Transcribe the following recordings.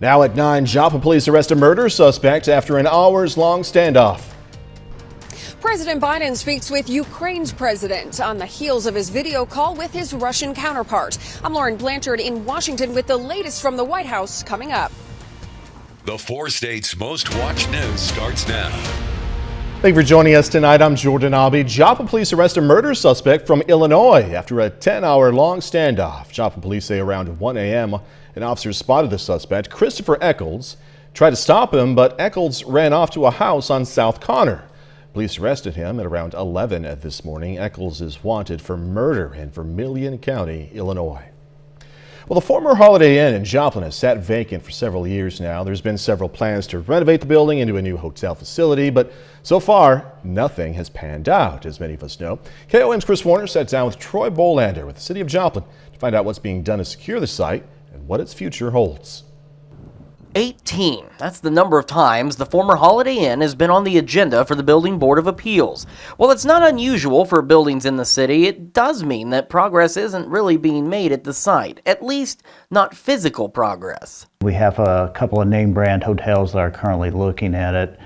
Now at 9, Joplin police arrest a murder suspect after an hours-long standoff. President Biden speaks with Ukraine's president on the heels of his video call with his Russian counterpart. I'm Lauren Blanchard in Washington with the latest from the White House coming up. The 4 states' most watched news starts now. Thank you for joining us tonight. I'm Jordan Abbey. Joplin police arrest a murder suspect from Illinois after a 10-hour-long standoff. Joplin police say around 1 a.m. an officer spotted the suspect, Christopher Eccles, tried to stop him, but Eccles ran off to a house on South Connor. Police arrested him at around 11 this morning. Eccles is wanted for murder in Vermilion County, Illinois. Well, the former Holiday Inn in Joplin has sat vacant for several years now. There's been several plans to renovate the building into a new hotel facility, but so far, nothing has panned out, as many of us know. KOM's Chris Warner sat down with Troy Bolander with the city of Joplin to find out what's being done to secure the site and what its future holds. 18. That's the number of times the former Holiday Inn has been on the agenda for the Building Board of Appeals. While it's not unusual for buildings in the city, it does mean that progress isn't really being made at the site, at least not physical progress. We have a couple of name brand hotels that are currently looking at it,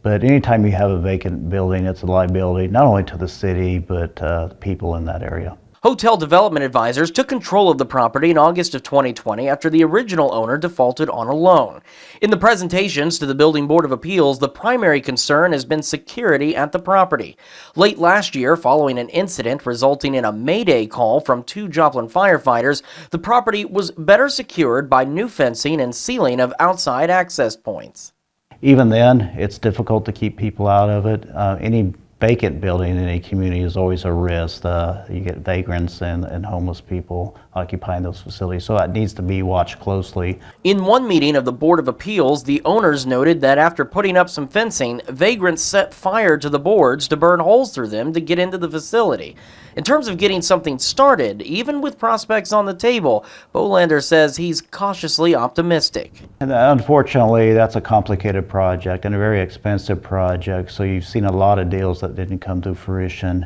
but anytime you have a vacant building, it's a liability not only to the city, but the people in that area. Hotel development advisors took control of the property in August of 2020 after the original owner defaulted on a loan. In the presentations to the Building Board of Appeals, the primary concern has been security at the property. Late last year, following an incident resulting in a mayday call from 2 Joplin firefighters, the property was better secured by new fencing and sealing of outside access points. Even then, it's difficult to keep people out of it. Any vacant building in a community is always a risk. You get vagrants and homeless people occupying those facilities, so it needs to be watched closely. In one meeting of the Board of Appeals, the owners noted that after putting up some fencing, vagrants set fire to the boards to burn holes through them to get into the facility. In terms of getting something started, even with prospects on the table, Bolander says he's cautiously optimistic. And unfortunately, that's a complicated project and a very expensive project, so you've seen a lot of deals that didn't come to fruition.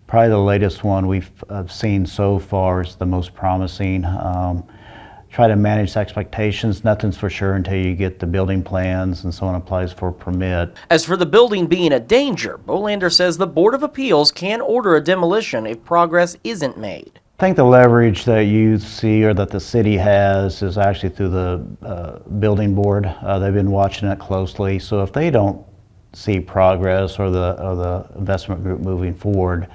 Probably the latest one we've seen so far is the most promising. Try to manage expectations. Nothing's for sure until you get the building plans and someone applies for a permit. As for the building being a danger, Bolander says the Board of Appeals can order a demolition if progress isn't made. I think the leverage that you see or that the city has is actually through the building board. They've been watching it closely, so if they don't see progress or the investment group moving forward,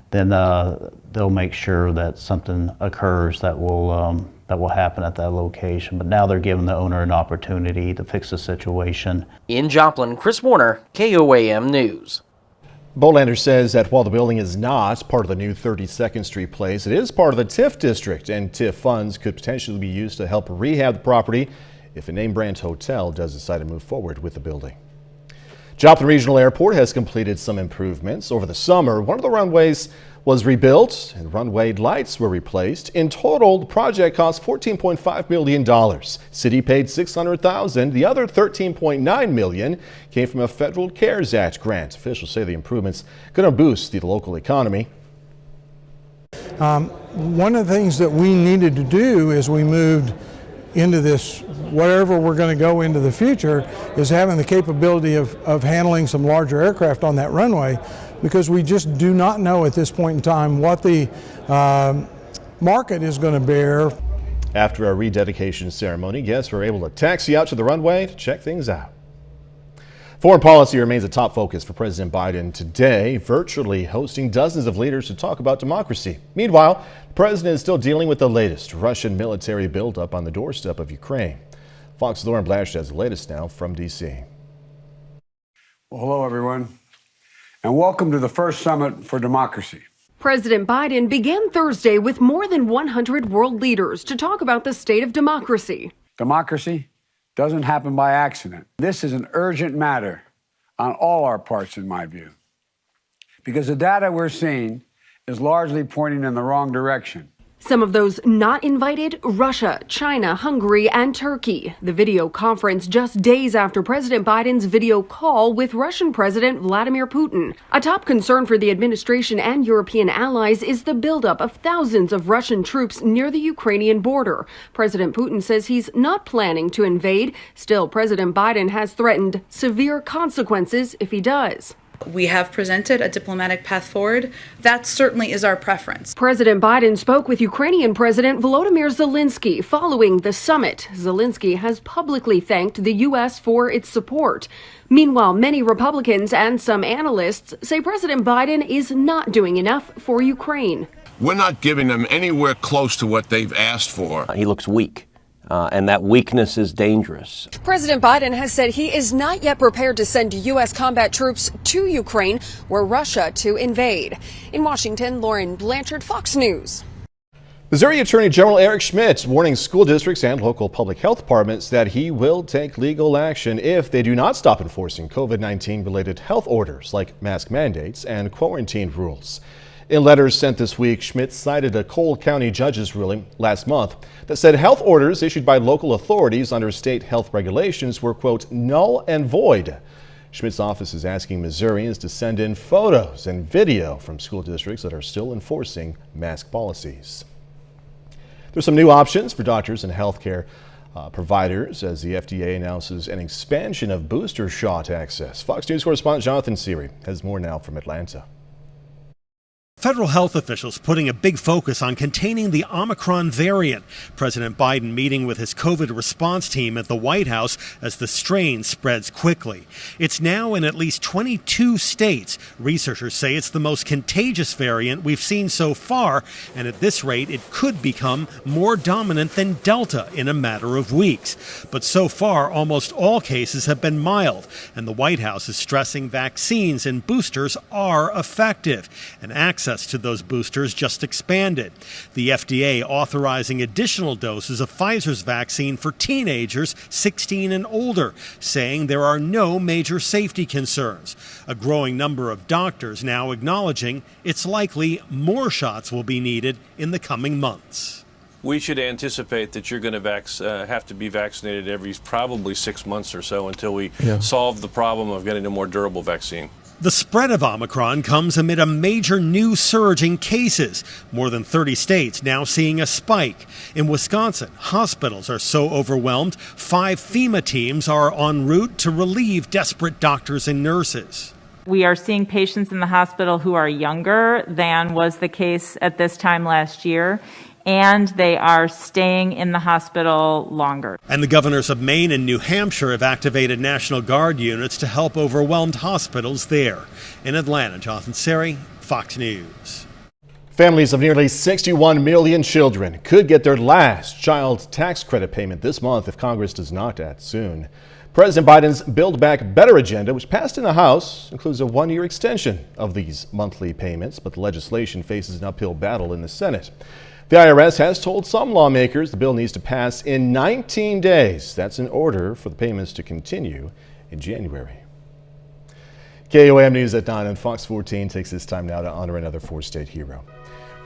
then they'll make sure that something occurs that will happen at that location. But now they're giving the owner an opportunity to fix the situation. In Joplin, Chris Warner, KOAM News. Bolander says that while the building is not part of the new 32nd Street Place, it is part of the TIF district, and TIF funds could potentially be used to help rehab the property if a name brand hotel does decide to move forward with the building. Joplin Regional Airport has completed some improvements over the summer. One of the runways was rebuilt and runway lights were replaced. In total, the project cost $14.5 million. City paid $600,000. The other $13.9 million came from a federal CARES Act grant. Officials say the improvements are going to boost the local economy. One of the things that we needed to do as we moved into this, whatever we're going to go into the future, is having the capability of handling some larger aircraft on that runway, because we just do not know at this point in time what the market is going to bear. After a rededication ceremony, guests were able to taxi out to the runway to check things out. Foreign policy remains a top focus for President Biden today, virtually hosting dozens of leaders to talk about democracy. Meanwhile, the president is still dealing with the latest Russian military buildup on the doorstep of Ukraine. Fox's Lauren Blanchard has the latest now from D.C. Well, hello, everyone, and welcome to the first Summit for Democracy. President Biden began Thursday with more than 100 world leaders to talk about the state of democracy. Democracy doesn't happen by accident. This is an urgent matter on all our parts, in my view, because the data we're seeing is largely pointing in the wrong direction. Some of those not invited: Russia, China, Hungary, and Turkey. The video conference just days after President Biden's video call with Russian President Vladimir Putin. A top concern for the administration and European allies is the buildup of thousands of Russian troops near the Ukrainian border. President Putin says he's not planning to invade. Still, President Biden has threatened severe consequences if he does. We have presented a diplomatic path forward. That certainly is our preference. President Biden spoke with Ukrainian President Volodymyr Zelensky following the summit. Zelensky has publicly thanked the U.S. for its support. Meanwhile, many Republicans and some analysts say President Biden is not doing enough for Ukraine. We're not giving them anywhere close to what they've asked for. He looks weak. And that weakness is dangerous. President Biden has said he is not yet prepared to send U.S. combat troops to Ukraine were Russia to invade. In Washington, Lauren Blanchard, Fox News. Missouri Attorney General Eric Schmidt warning school districts and local public health departments that he will take legal action if they do not stop enforcing COVID-19 related health orders like mask mandates and quarantine rules. In letters sent this week, Schmidt cited a Cole County judge's ruling last month that said health orders issued by local authorities under state health regulations were, quote, null and void. Schmidt's office is asking Missourians to send in photos and video from school districts that are still enforcing mask policies. There's some new options for doctors and healthcare providers as the FDA announces an expansion of booster shot access. Fox News correspondent Jonathan Seary has more now from Atlanta. Federal health officials putting a big focus on containing the Omicron variant. President Biden meeting with his COVID response team at the White House as the strain spreads quickly. It's now in at least 22 states. Researchers say it's the most contagious variant we've seen so far, and at this rate, it could become more dominant than Delta in a matter of weeks. But so far, almost all cases have been mild, and the White House is stressing vaccines and boosters are effective, and access to those boosters just expanded. The FDA authorizing additional doses of Pfizer's vaccine for teenagers 16 and older, saying there are no major safety concerns. A growing number of doctors now acknowledging it's likely more shots will be needed in the coming months. We should anticipate that you're going to have to be vaccinated every probably 6 months or so until we solve the problem of getting a more durable vaccine. The spread of Omicron comes amid a major new surge in cases. More than 30 states now seeing a spike. In Wisconsin, hospitals are so overwhelmed, 5 FEMA teams are en route to relieve desperate doctors and nurses. We are seeing patients in the hospital who are younger than was the case at this time last year, and they are staying in the hospital longer. And the governors of Maine and New Hampshire have activated National Guard units to help overwhelmed hospitals there. In Atlanta, Jonathan Seary, Fox News. Families of nearly 61 million children could get their last child tax credit payment this month if Congress does not act soon. President Biden's Build Back Better agenda, which passed in the House, includes a 1-year extension of these monthly payments, but the legislation faces an uphill battle in the Senate. The IRS has told some lawmakers the bill needs to pass in 19 days. That's in order for the payments to continue in January. KOAM News at 9 and Fox 14 takes this time now to honor another 4-state hero.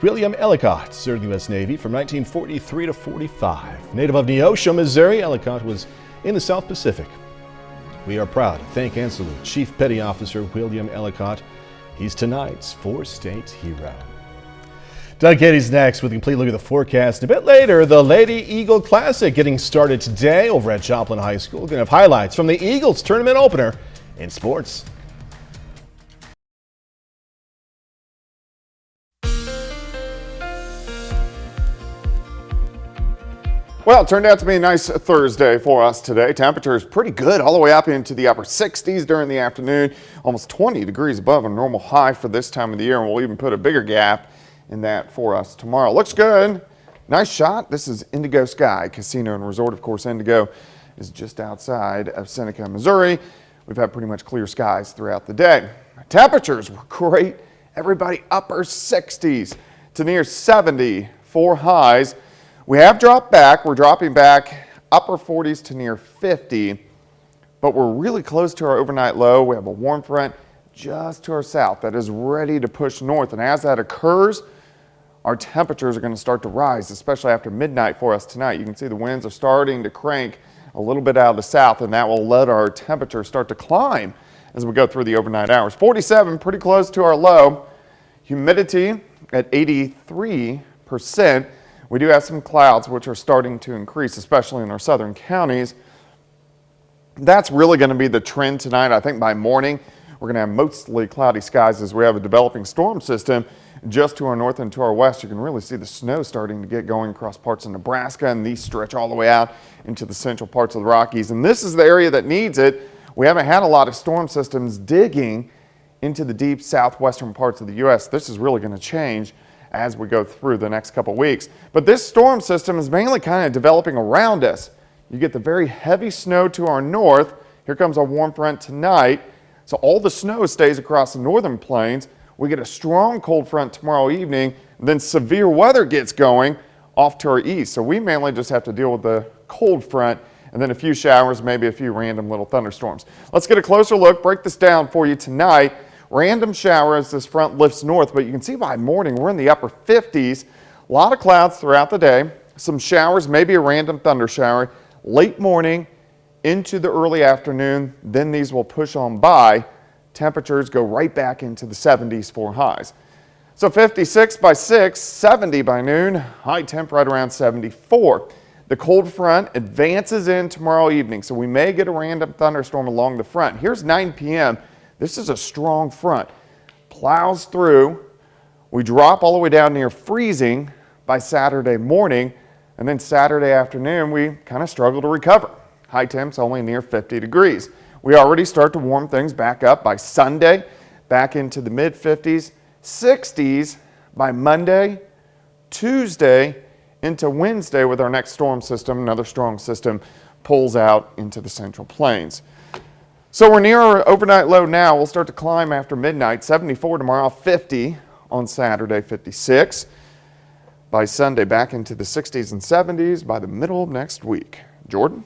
William Ellicott served the U.S. Navy from 1943 to 45. Native of Neosho, Missouri, Ellicott was in the South Pacific. We are proud to thank and salute Chief Petty Officer William Ellicott. He's tonight's 4-state hero. Doug Katie's next with a complete look at the forecast. A bit later, the Lady Eagle Classic getting started today over at Joplin High School. We're going to have highlights from the Eagles tournament opener in sports. Well, it turned out to be a nice Thursday for us today. Temperatures pretty good, all the way up into the upper 60s during the afternoon. Almost 20 degrees above a normal high for this time of the year, and we'll even put a bigger gap in that for us tomorrow. Looks good. Nice shot. This is Indigo Sky Casino and Resort. Of course, Indigo is just outside of Seneca, Missouri. We've had pretty much clear skies throughout the day. Temperatures were great. Everybody upper 60s to near 70 for highs. We have dropped back. We're dropping back upper 40s to near 50, but we're really close to our overnight low. We have a warm front just to our south that is ready to push north, and as that occurs, our temperatures are going to start to rise, especially after midnight for us tonight. You can see the winds are starting to crank a little bit out of the south, and that will let our temperature start to climb as we go through the overnight hours. 47, pretty close to our low. Humidity at 83%. We do have some clouds which are starting to increase, especially in our southern counties. That's really going to be the trend tonight. I think by morning we're going to have mostly cloudy skies as we have a developing storm system just to our north and to our west. You can really see the snow starting to get going across parts of Nebraska, and these stretch all the way out into the central parts of the Rockies. And this is the area that needs it. We haven't had a lot of storm systems digging into the deep southwestern parts of the U.S. This is really going to change as we go through the next couple weeks. But this storm system is mainly kind of developing around us. You get the very heavy snow to our north. Here comes our warm front tonight. So all the snow stays across the northern plains. We get a strong cold front tomorrow evening, and then severe weather gets going off to our east. So we mainly just have to deal with the cold front and then a few showers, maybe a few random little thunderstorms. Let's get a closer look, break this down for you tonight. Random showers as this front lifts north, but you can see by morning we're in the upper 50s. A lot of clouds throughout the day. Some showers, maybe a random thunder shower. Late morning into the early afternoon, then these will push on by. Temperatures go right back into the 70s for highs. So 56 by 6, 70 by noon, high temp right around 74. The cold front advances in tomorrow evening, so we may get a random thunderstorm along the front. Here's 9 p.m. This is a strong front. Plows through. We drop all the way down near freezing by Saturday morning, and then Saturday afternoon we kind of struggle to recover. High temps only near 50 degrees. We already start to warm things back up by Sunday, back into the mid-50s, 60s by Monday, Tuesday, into Wednesday with our next storm system. Another strong system pulls out into the central plains. So we're near our overnight low now. We'll start to climb after midnight. 74 tomorrow, 50 on Saturday, 56. By Sunday, back into the 60s and 70s by the middle of next week. Jordan?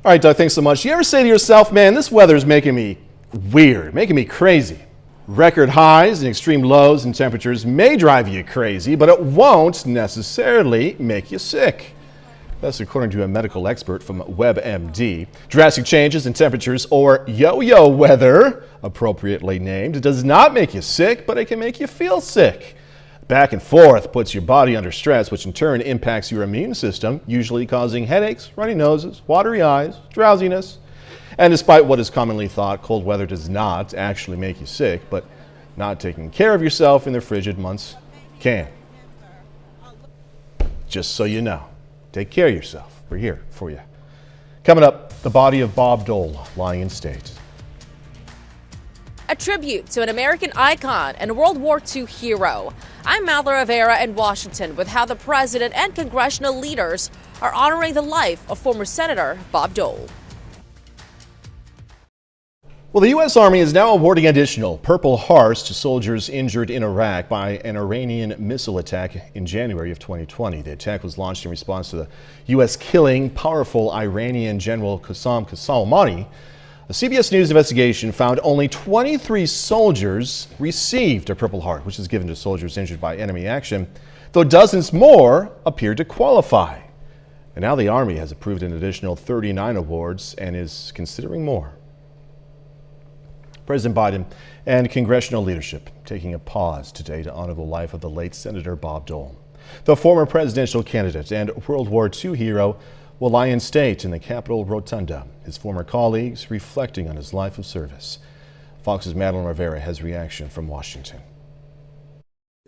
All right, Doug, thanks so much. You ever say to yourself, man, this weather is making me weird, making me crazy? Record highs and extreme lows in temperatures may drive you crazy, but it won't necessarily make you sick. That's according to a medical expert from WebMD. Drastic changes in temperatures, or yo-yo weather, appropriately named, does not make you sick, but it can make you feel sick. Back and forth puts your body under stress, which in turn impacts your immune system, usually causing headaches, runny noses, watery eyes, drowsiness. And despite what is commonly thought, cold weather does not actually make you sick, but not taking care of yourself in the frigid months can. Just so you know, take care of yourself. We're here for you. Coming up, the body of Bob Dole lying in state. A tribute to an American icon and World War II hero. I'm Mallory Rivera in Washington with how the president and congressional leaders are honoring the life of former Senator Bob Dole. Well, the U.S. Army is now awarding additional Purple Hearts to soldiers injured in Iraq by an Iranian missile attack in January of 2020. The attack was launched in response to the U.S. killing powerful Iranian General Qassem Soleimani. A CBS News investigation found only 23 soldiers received a Purple Heart, which is given to soldiers injured by enemy action, though dozens more appeared to qualify. And now the Army has approved an additional 39 awards and is considering more. President Biden and congressional leadership taking a pause today to honor the life of the late Senator Bob Dole. The former presidential candidate and World War II hero will lie in state in the Capitol Rotunda, his former colleagues reflecting on his life of service. Fox's Madeline Rivera has reaction from Washington.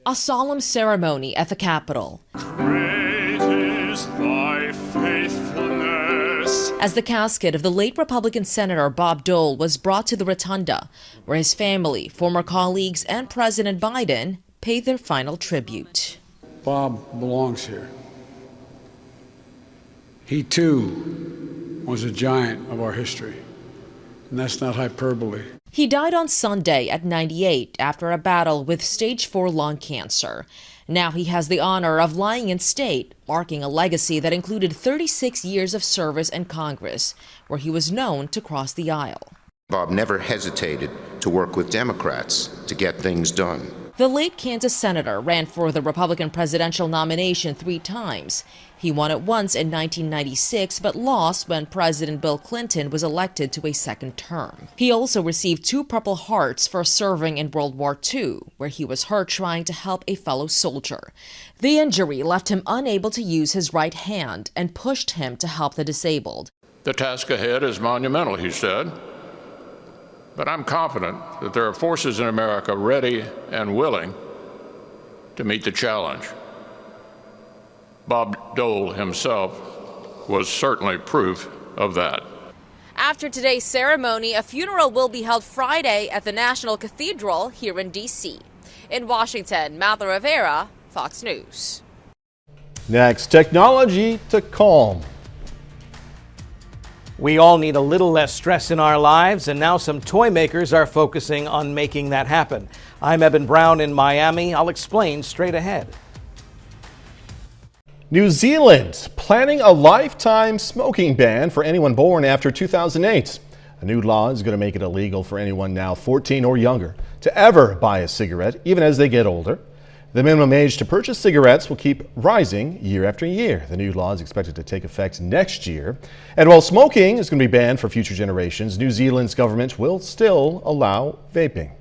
A solemn ceremony at the Capitol. Great is thy faithfulness. As the casket of the late Republican Senator Bob Dole was brought to the Rotunda, where his family, former colleagues, and President Biden paid their final tribute. Bob belongs here. He too was a giant of our history, and that's not hyperbole. He died on Sunday at 98 after a battle with stage 4 lung cancer. Now he has the honor of lying in state, marking a legacy that included 36 years of service in Congress, where he was known to cross the aisle. Bob never hesitated to work with Democrats to get things done. The late Kansas senator ran for the Republican presidential nomination 3 times. He won it once in 1996, but lost when President Bill Clinton was elected to a second term. He also received 2 Purple Hearts for serving in World War II, where he was hurt trying to help a fellow soldier. The injury left him unable to use his right hand and pushed him to help the disabled. The task ahead is monumental, he said, but I'm confident that there are forces in America ready and willing to meet the challenge. Bob Dole himself was certainly proof of that. After today's ceremony, a funeral will be held Friday at the National Cathedral here in D.C. In Washington, Martha Rivera, Fox News. Next, technology to calm. We all need a little less stress in our lives, and now some toy makers are focusing on making that happen. I'm Eben Brown in Miami. I'll explain straight ahead. New Zealand planning a lifetime smoking ban for anyone born after 2008. A new law is going to make it illegal for anyone now 14 or younger to ever buy a cigarette, even as they get older. The minimum age to purchase cigarettes will keep rising year after year. The new law is expected to take effect next year. And while smoking is going to be banned for future generations, New Zealand's government will still allow vaping.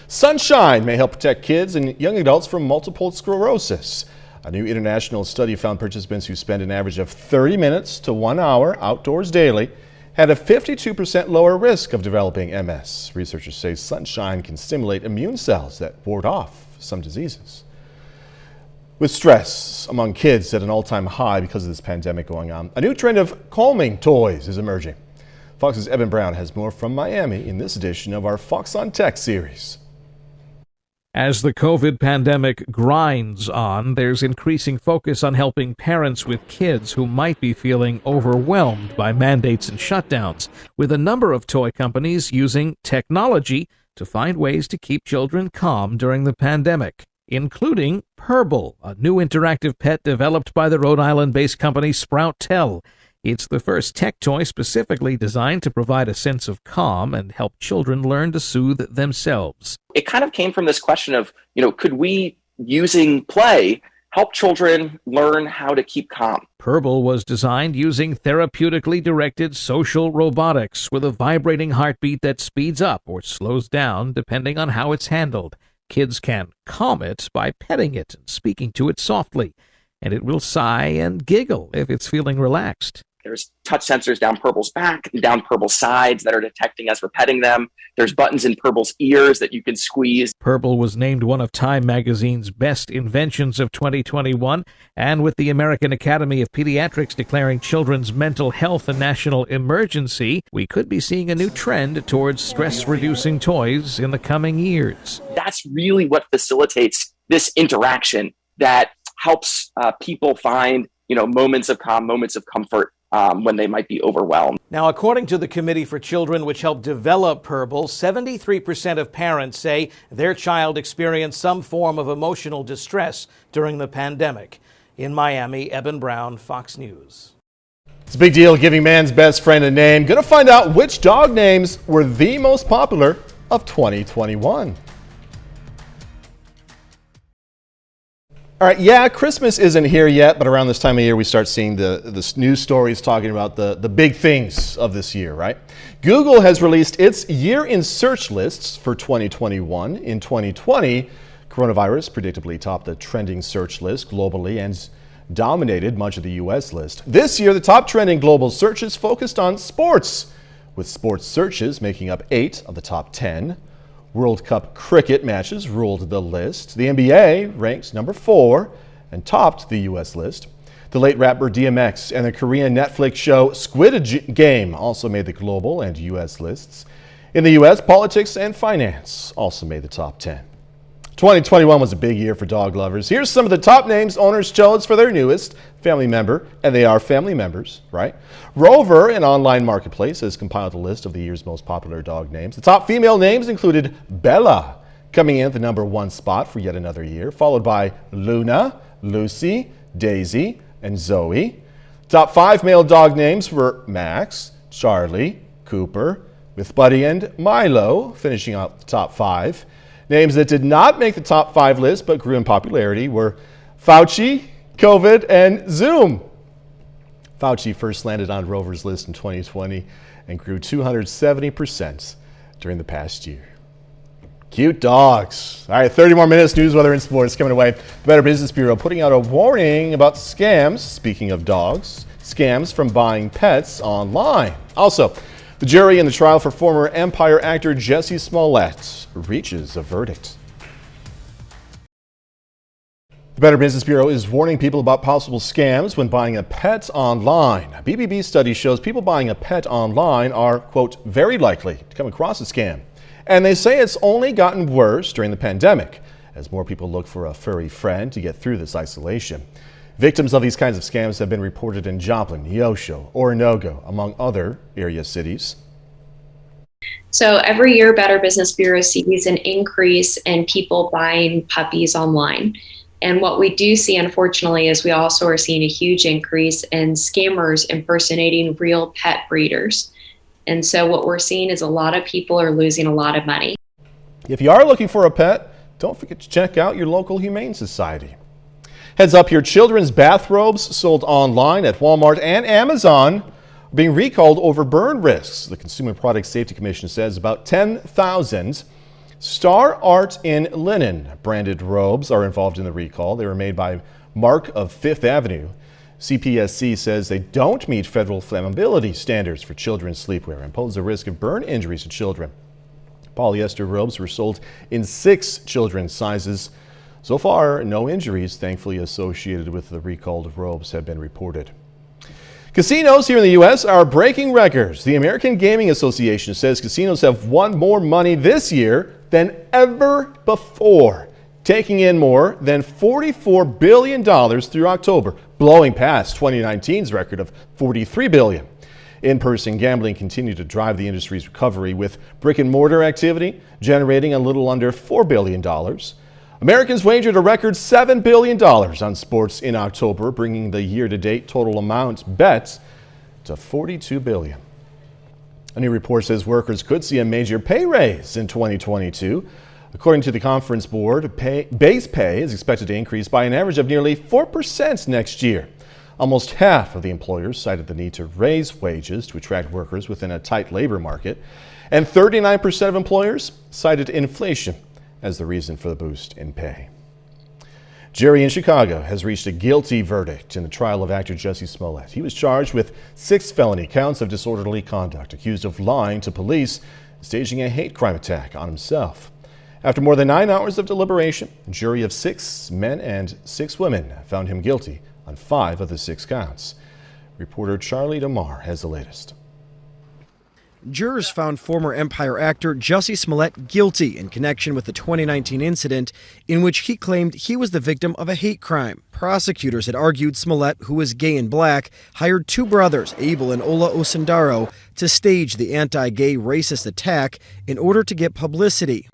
Sunshine may help protect kids and young adults from multiple sclerosis. A new international study found participants who spend an average of 30 minutes to 1 hour outdoors daily had a 52% lower risk of developing MS. Researchers say sunshine can stimulate immune cells that ward off some diseases. With stress among kids at an all-time high because of this pandemic going on, a new trend of calming toys is emerging. Fox's Eben Brown has more from Miami in this edition of our Fox on Tech series. As the COVID pandemic grinds on, there's increasing focus on helping parents with kids who might be feeling overwhelmed by mandates and shutdowns, with a number of toy companies using technology to find ways to keep children calm during the pandemic, including Purble, a new interactive pet developed by the Rhode Island-based company Sproutel. It's the first tech toy specifically designed to provide a sense of calm and help children learn to soothe themselves. It kind of came from this question of, could we, using play, help children learn how to keep calm? Purble was designed using therapeutically directed social robotics with a vibrating heartbeat that speeds up or slows down depending on how it's handled. Kids can calm it by petting it and speaking to it softly, and it will sigh and giggle if it's feeling relaxed. There's touch sensors down Purble's back and down Purble's sides that are detecting as we're petting them. There's buttons in Purble's ears that you can squeeze. Purble was named one of Time magazine's best inventions of 2021, and with the American Academy of Pediatrics declaring children's mental health a national emergency, we could be seeing a new trend towards stress-reducing toys in the coming years. That's really what facilitates this interaction that helps people find, moments of calm, moments of comfort when they might be overwhelmed. Now, according to the Committee for Children, which helped develop Purble, 73% of parents say their child experienced some form of emotional distress during the pandemic. In Miami, Eben Brown, Fox News. It's a big deal giving man's best friend a name. Gonna find out which dog names were the most popular of 2021. All right, yeah, Christmas isn't here yet, but around this time of year, we start seeing the news stories talking about the big things of this year, right? Google has released its year in search lists for 2021. In 2020, coronavirus predictably topped the trending search list globally and dominated much of the U.S. list. This year, the top trending global searches focused on sports, with sports searches making up 8 of the top 10. World Cup cricket matches ruled the list. The NBA ranked number 4 and topped the U.S. list. The late rapper DMX and the Korean Netflix show Squid Game also made the global and U.S. lists. In the U.S., politics and finance also made the top 10. 2021 was a big year for dog lovers. Here's some of the top names owners chose for their newest family member, and they are family members, right? Rover, an online marketplace, has compiled a list of the year's most popular dog names. The top female names included Bella, coming in at the number 1 spot for yet another year, followed by Luna, Lucy, Daisy, and Zoe. Top 5 male dog names were Max, Charlie, Cooper, with Buddy and Milo finishing out the top 5. Names that did not make the top 5 list but grew in popularity were Fauci, COVID, and Zoom. Fauci first landed on Rover's list in 2020 and grew 270% during the past year. Cute dogs. All right, 30 more minutes, news, weather, and sports coming away. The Better Business Bureau putting out a warning about scams, speaking of dogs, scams from buying pets online. Also, the jury in the trial for former Empire actor Jussie Smollett reaches a verdict. The Better Business Bureau is warning people about possible scams when buying a pet online. A BBB study shows people buying a pet online are, quote, very likely to come across a scam. And they say it's only gotten worse during the pandemic, as more people look for a furry friend to get through this isolation. Victims of these kinds of scams have been reported in Joplin, Neosho, Oronogo, among other area cities. So every year, Better Business Bureau sees an increase in people buying puppies online. And what we do see, unfortunately, is we also are seeing a huge increase in scammers impersonating real pet breeders. And so what we're seeing is a lot of people are losing a lot of money. If you are looking for a pet, don't forget to check out your local Humane Society. Heads up here, children's bathrobes sold online at Walmart and Amazon are being recalled over burn risks. The Consumer Product Safety Commission says about 10,000 Star Art in Linen branded robes are involved in the recall. They were made by Mark of Fifth Avenue. CPSC says they don't meet federal flammability standards for children's sleepwear and pose a risk of burn injuries to children. Polyester robes were sold in 6 children's sizes. So far, no injuries, thankfully, associated with the recalled robes have been reported. Casinos here in the U.S. are breaking records. The American Gaming Association says casinos have won more money this year than ever before, taking in more than $44 billion through October, blowing past 2019's record of $43 billion. In-person gambling continued to drive the industry's recovery, with brick-and-mortar activity generating a little under $4 billion. Americans wagered a record $7 billion on sports in October, bringing the year-to-date total amount bet to $42 billion. A new report says workers could see a major pay raise in 2022. According to the Conference Board, base pay is expected to increase by an average of nearly 4% next year. Almost half of the employers cited the need to raise wages to attract workers within a tight labor market, and 39% of employers cited inflation as the reason for the boost in pay. Jury in Chicago has reached a guilty verdict in the trial of actor Jussie Smollett. He was charged with 6 felony counts of disorderly conduct, accused of lying to police, staging a hate crime attack on himself. After more than 9 hours of deliberation, a jury of 6 men and 6 women found him guilty on 5 of the 6 counts. Reporter Charlie DeMar has the latest. Jurors found former Empire actor Jussie Smollett guilty in connection with the 2019 incident in which he claimed he was the victim of a hate crime. Prosecutors had argued Smollett, who was gay and black, hired 2 brothers, Abel and Ola Osundaro, to stage the anti-gay racist attack in order to get publicity.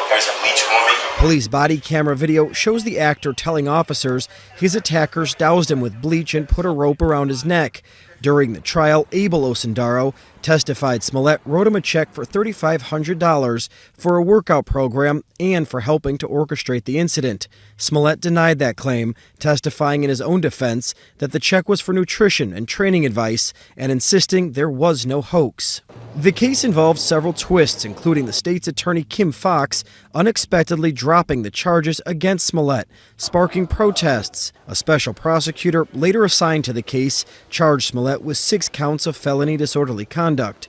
Police body camera video shows the actor telling officers his attackers doused him with bleach and put a rope around his neck. During the trial, Abel Osundaro testified Smollett wrote him a check for $3,500 for a workout program and for helping to orchestrate the incident. Smollett denied that claim, testifying in his own defense that the check was for nutrition and training advice and insisting there was no hoax. The case involves several twists, including the state's attorney Kim Foxx unexpectedly dropping the charges against Smollett, sparking protests. A special prosecutor later assigned to the case charged Smollett with 6 counts of felony disorderly conduct.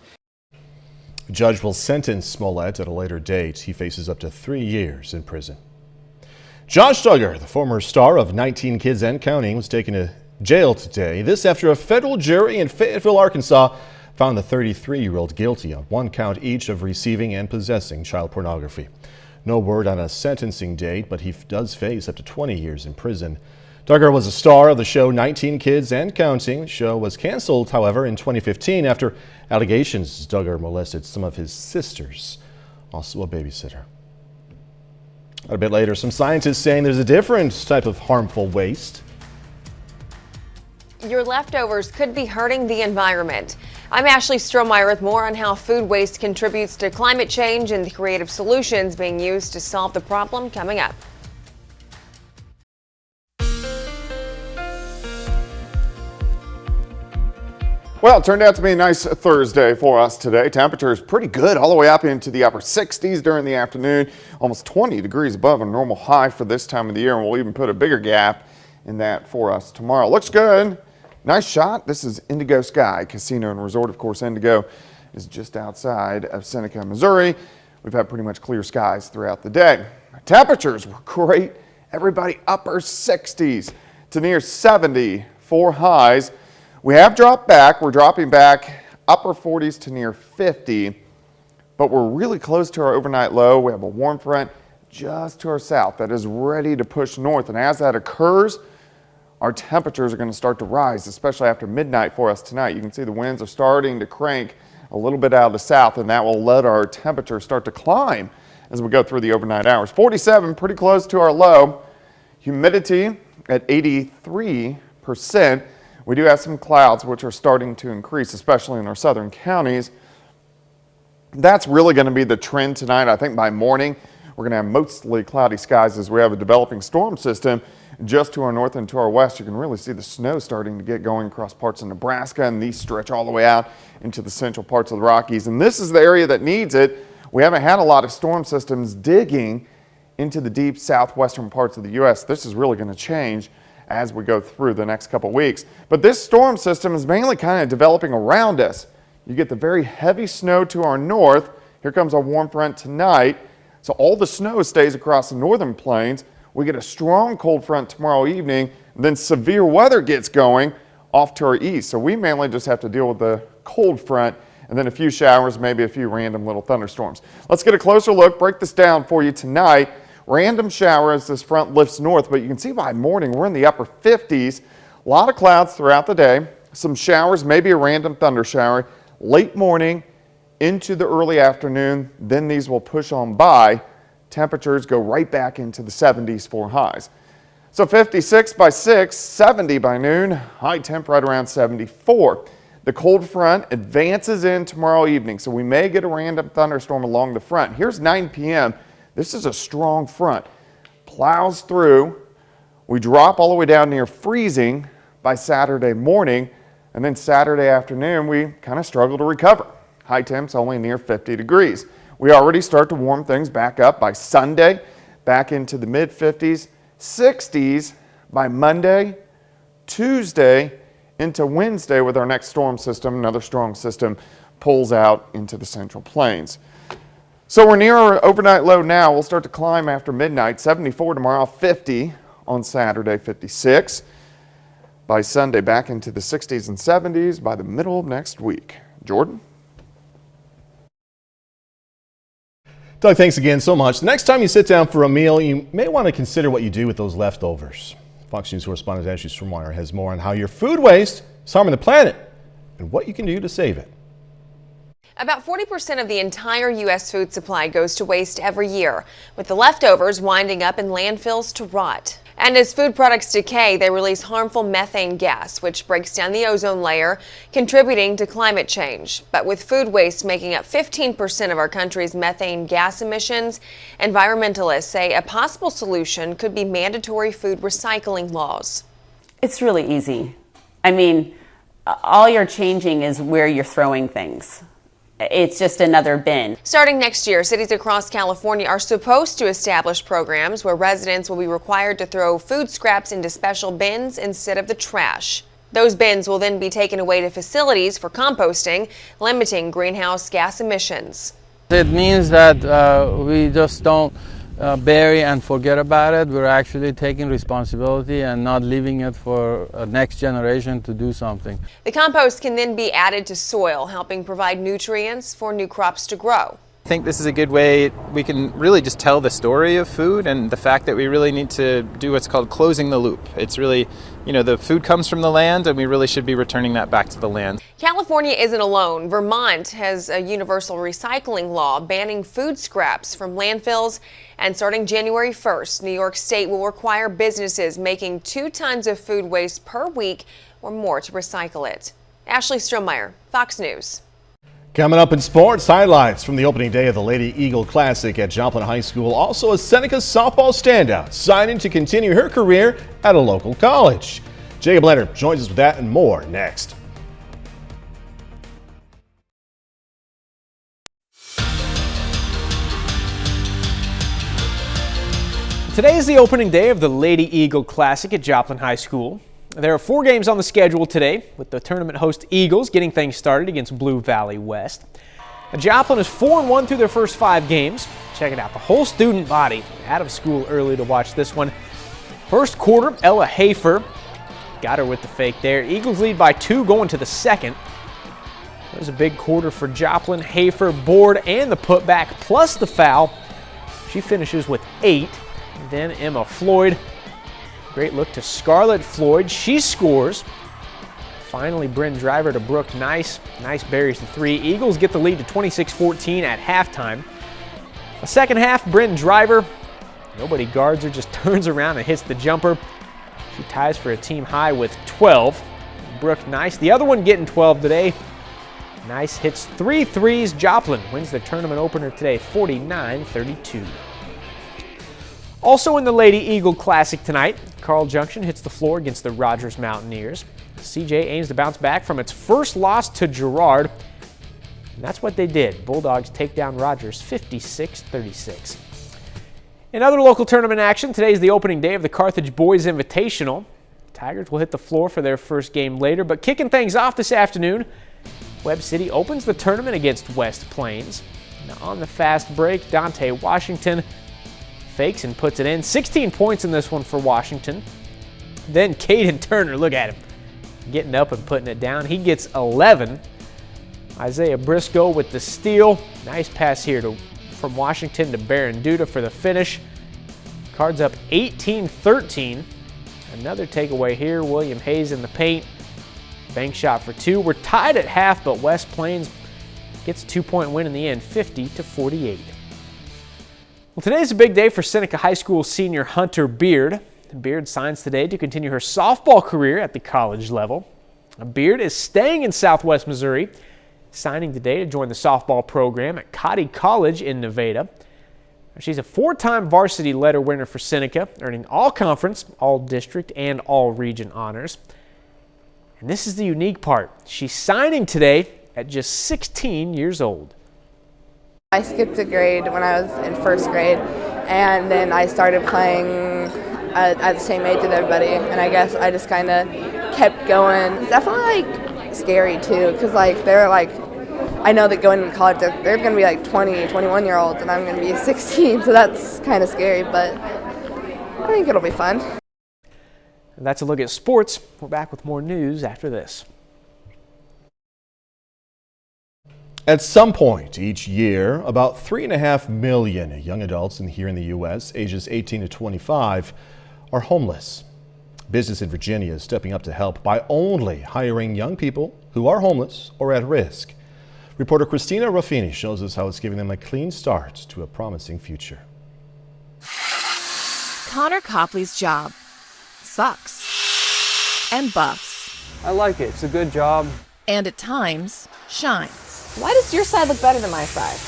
The judge will sentence Smollett at a later date. He faces up to 3 years in prison. Josh Duggar, the former star of 19 Kids and Counting, was taken to jail today. This after a federal jury in Fayetteville, Arkansas, found the 33-year-old guilty on 1 count each of receiving and possessing child pornography. No word on a sentencing date, but he does face up to 20 years in prison. Duggar was a star of the show 19 Kids and Counting. The show was canceled, however, in 2015 after allegations Duggar molested some of his sisters, also a babysitter. A bit later, some scientists saying there's a different type of harmful waste. Your leftovers could be hurting the environment. I'm Ashley Strohmeyer with more on how food waste contributes to climate change and the creative solutions being used to solve the problem coming up. Well, it turned out to be a nice Thursday for us today. Temperatures pretty good all the way up into the upper 60s during the afternoon, almost 20 degrees above a normal high for this time of the year, and we'll even put a bigger gap in that for us tomorrow. Looks good. Nice shot. This is Indigo Sky Casino and Resort. Of course, Indigo is just outside of Seneca, Missouri. We've had pretty much clear skies throughout the day. Temperatures were great. Everybody upper 60s to near 70 for highs. We have dropped back. We're dropping back upper 40s to near 50, but we're really close to our overnight low. We have a warm front just to our south that is ready to push north, and as that occurs, our temperatures are going to start to rise, especially after midnight for us tonight. You can see the winds are starting to crank a little bit out of the south, and that will let our temperature start to climb as we go through the overnight hours. 47, pretty close to our low. Humidity at 83%. We do have some clouds which are starting to increase, especially in our southern counties. That's really going to be the trend tonight. I think by morning we're going to have mostly cloudy skies as we have a developing storm system just to our north and to our west. You can really see the snow starting to get going across parts of Nebraska, and these stretch all the way out into the central parts of the Rockies. And this is the area that needs it. We haven't had a lot of storm systems digging into the deep southwestern parts of the U.S. This is really going to change as we go through the next couple weeks. But this storm system is mainly kind of developing around us. You get the very heavy snow to our north. Here comes our warm front tonight. So all the snow stays across the northern plains. We get a strong cold front tomorrow evening, and then severe weather gets going off to our east. So we mainly just have to deal with the cold front and then a few showers, maybe a few random little thunderstorms. Let's get a closer look, break this down for you tonight. Random shower as this front lifts north, but you can see by morning we're in the upper 50s. A lot of clouds throughout the day. Some showers, maybe a random thunder shower. Late morning into the early afternoon, then these will push on by. Temperatures go right back into the 70s for highs. So 56 by 6, 70 by noon, high temp right around 74. The cold front advances in tomorrow evening, so we may get a random thunderstorm along the front. Here's 9 p.m. This is a strong front. Plows through. We drop all the way down near freezing by Saturday morning, and then Saturday afternoon we kind of struggle to recover. High temps only near 50 degrees. We already start to warm things back up by Sunday, back into the mid-50s, 60s by Monday, Tuesday, into Wednesday with our next storm system. Another strong system pulls out into the central plains. So we're near our overnight low now. We'll start to climb after midnight. 74 tomorrow, 50 on Saturday, 56. By Sunday, back into the 60s and 70s by the middle of next week. Jordan? Doug, thanks again so much. The next time you sit down for a meal, you may want to consider what you do with those leftovers. Fox News correspondent Ashley Strohmeyer has more on how your food waste is harming the planet and what you can do to save it. About 40% of the entire U.S. food supply goes to waste every year, with the leftovers winding up in landfills to rot. And as food products decay, they release harmful methane gas, which breaks down the ozone layer, contributing to climate change. But with food waste making up 15% of our country's methane gas emissions, environmentalists say a possible solution could be mandatory food recycling laws. It's really easy. I mean, all you're changing is where you're throwing things. It's just another bin. Starting next year, cities across California are supposed to establish programs where residents will be required to throw food scraps into special bins instead of the trash. Those bins will then be taken away to facilities for composting, limiting greenhouse gas emissions. It means that we just don't bury and forget about it. We're actually taking responsibility and not leaving it for a next generation to do something. The compost can then be added to soil, helping provide nutrients for new crops to grow. I think this is a good way we can really just tell the story of food and the fact that we really need to do what's called closing the loop. It's really, the food comes from the land and we really should be returning that back to the land. California isn't alone. Vermont has a universal recycling law banning food scraps from landfills. And starting January 1st, New York State will require businesses making 2 tons of food waste per week or more to recycle it. Ashley Strohmeyer, Fox News. Coming up in sports, highlights from the opening day of the Lady Eagle Classic at Joplin High School. Also, a Seneca softball standout signing to continue her career at a local college. Jacob Leonard joins us with that and more next. Today is the opening day of the Lady Eagle Classic at Joplin High School. There are 4 games on the schedule today, with the tournament host Eagles getting things started against Blue Valley West. Joplin is 4-1 through their first 5 games. Check it out, the whole student body out of school early to watch this one. First quarter, Ella Hafer got her with the fake there. Eagles lead by 2 going to the second. It was a big quarter for Joplin. Hafer board and the putback plus the foul. She finishes with 8. Then Emma Floyd. Great look to Scarlett Floyd. She scores. Finally, Bryn Driver to Brooke Nice. Nice buries the 3. Eagles get the lead to 26-14 at halftime. The second half, Bryn Driver, nobody guards her, just turns around and hits the jumper. She ties for a team high with 12. Brooke Nice, the other one getting 12 today. Nice hits 3 threes. Joplin wins the tournament opener today, 49-32. Also in the Lady Eagle Classic tonight, Carl Junction hits the floor against the Rogers Mountaineers. CJ aims to bounce back from its first loss to Girard, and that's what they did. Bulldogs take down Rogers 56-36. In other local tournament action, today is the opening day of the Carthage Boys Invitational. Tigers will hit the floor for their first game later, but kicking things off this afternoon, Webb City opens the tournament against West Plains. Now on the fast break, Dante Washington fakes and puts it in. 16 points in this one for Washington. Then Caden Turner, look at him, getting up and putting it down. He gets 11. Isaiah Briscoe with the steal. Nice pass here from Washington to Baron Duda for the finish. Cards up 18-13. Another takeaway here. William Hayes in the paint. Bank shot for 2. We're tied at half, but West Plains gets a 2-point win in the end, 50-48. Well, today's a big day for Seneca High School senior Hunter Beard. Beard signs today to continue her softball career at the college level. Beard is staying in Southwest Missouri, signing today to join the softball program at Cotty College in Nevada. She's a 4-time varsity letter winner for Seneca, earning all conference, all district, and all region honors. And this is the unique part. She's signing today at just 16 years old. I skipped a grade when I was in first grade, and then I started playing at the same age as everybody, and I guess I just kind of kept going. It's definitely like scary too, because like they're like, I know that going to college they're going to be like 20, 21-year-olds, and I'm going to be 16, so that's kind of scary, but I think it'll be fun. And that's a look at sports. We're back with more news after this. At some point each year, about 3.5 million young adults here in the U.S., ages 18 to 25, are homeless. Business in Virginia is stepping up to help by only hiring young people who are homeless or at risk. Reporter Christina Ruffini shows us how it's giving them a clean start to a promising future. Connor Copley's job sucks and buffs. I like it. It's a good job. And at times, shines. Why does your side look better than my side?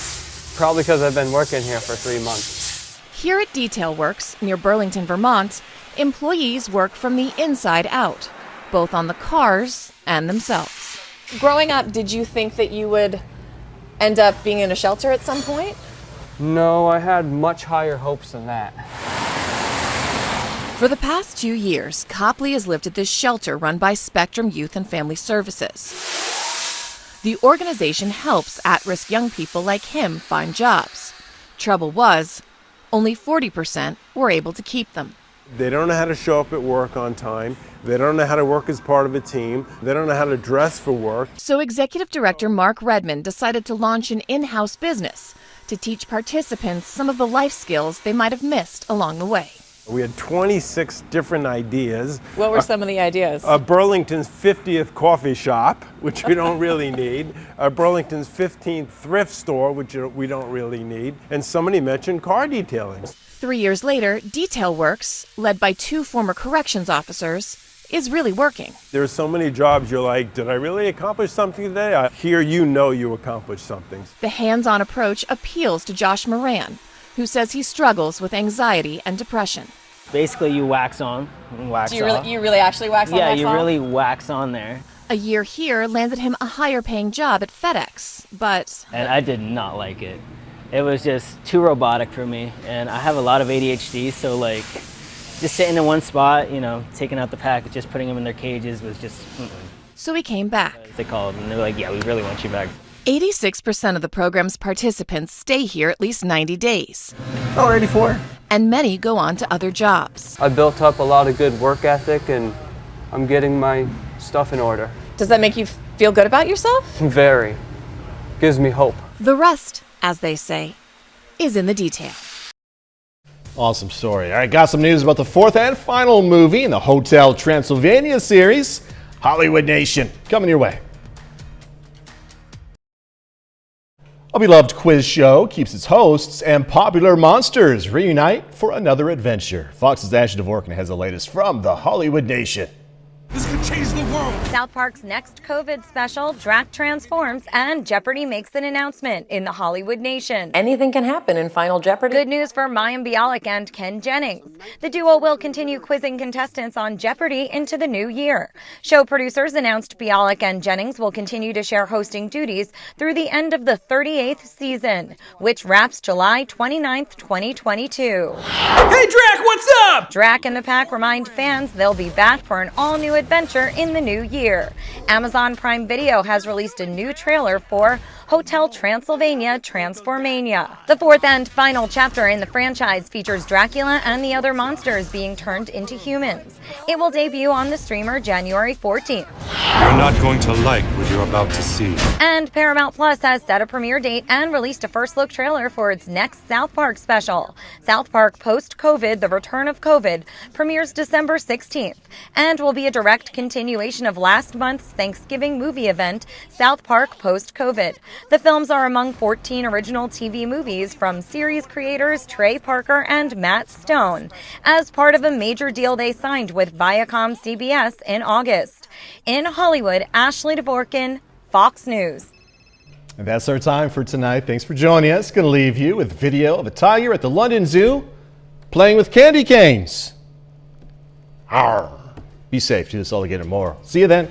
Probably because I've been working here for 3 months. Here at Detail Works, near Burlington, Vermont, employees work from the inside out, both on the cars and themselves. Growing up, did you think that you would end up being in a shelter at some point? No, I had much higher hopes than that. For the past 2 years, Copley has lived at this shelter run by Spectrum Youth and Family Services. The organization helps at-risk young people like him find jobs. Trouble was, only 40% were able to keep them. They don't know how to show up at work on time. They don't know how to work as part of a team. They don't know how to dress for work. So Executive Director Mark Redmond decided to launch an in-house business to teach participants some of the life skills they might have missed along the way. We had 26 different ideas. What were some of the ideas? Burlington's 50th coffee shop, which we don't really need. Burlington's 15th thrift store, which we don't really need. And somebody mentioned car detailing. 3 years later, Detail Works, led by 2 former corrections officers, is really working. There's so many jobs you're like, did I really accomplish something today? Here you know you accomplished something. The hands-on approach appeals to Josh Moran, who says he struggles with anxiety and depression. Basically, you wax on and wax Do you off. you really actually wax on? Yeah, wax you off? really wax on there. A year here landed him a higher-paying job at FedEx, but... And I did not like it. It was just too robotic for me, and I have a lot of ADHD, so like, just sitting in one spot, you know, taking out the package, just putting them in their cages was just... So he came back. They called, and they're like, yeah, we really want you back. 86% of the program's participants stay here at least 90 days. Oh, 84. And many go on to other jobs. I built up a lot of good work ethic, and I'm getting my stuff in order. Does that make you feel good about yourself? Very. Gives me hope. The rest, as they say, is in the detail. Awesome story. All right, got some news about the fourth and final movie in the Hotel Transylvania series, Hollywood Nation, coming your way. A beloved quiz show keeps its hosts and popular monsters reunite for another adventure. Fox's Ashley Dvorkin has the latest from the Hollywood Nation. This could change the world. South Park's next COVID special, Drac Transforms, and Jeopardy makes an announcement in the Hollywood Nation. Anything can happen in Final Jeopardy. Good news for Mayim Bialik and Ken Jennings. The duo will continue quizzing contestants on Jeopardy into the new year. Show producers announced Bialik and Jennings will continue to share hosting duties through the end of the 38th season, which wraps July 29th, 2022. Hey Drac, what's up? Drac and the pack remind fans they'll be back for an all-new adventure in the new year. Amazon Prime Video has released a new trailer for Hotel Transylvania Transformania. The fourth and final chapter in the franchise features Dracula and the other monsters being turned into humans. It will debut on the streamer January 14th. You're not going to like what you're about to see. And Paramount Plus has set a premiere date and released a first look trailer for its next South Park special. South Park Post-COVID, The Return of COVID, premieres December 16th and will be a direct continuation of last month's Thanksgiving movie event, South Park Post-COVID. The films are among 14 original TV movies from series creators Trey Parker and Matt Stone, as part of a major deal they signed with Viacom CBS in August. In Hollywood, Ashley Dvorkin, Fox News. And that's our time for tonight. Thanks for joining us. Going to leave you with video of a tiger at the London Zoo playing with candy canes. Arr. Be safe. Do this all again tomorrow. See you then.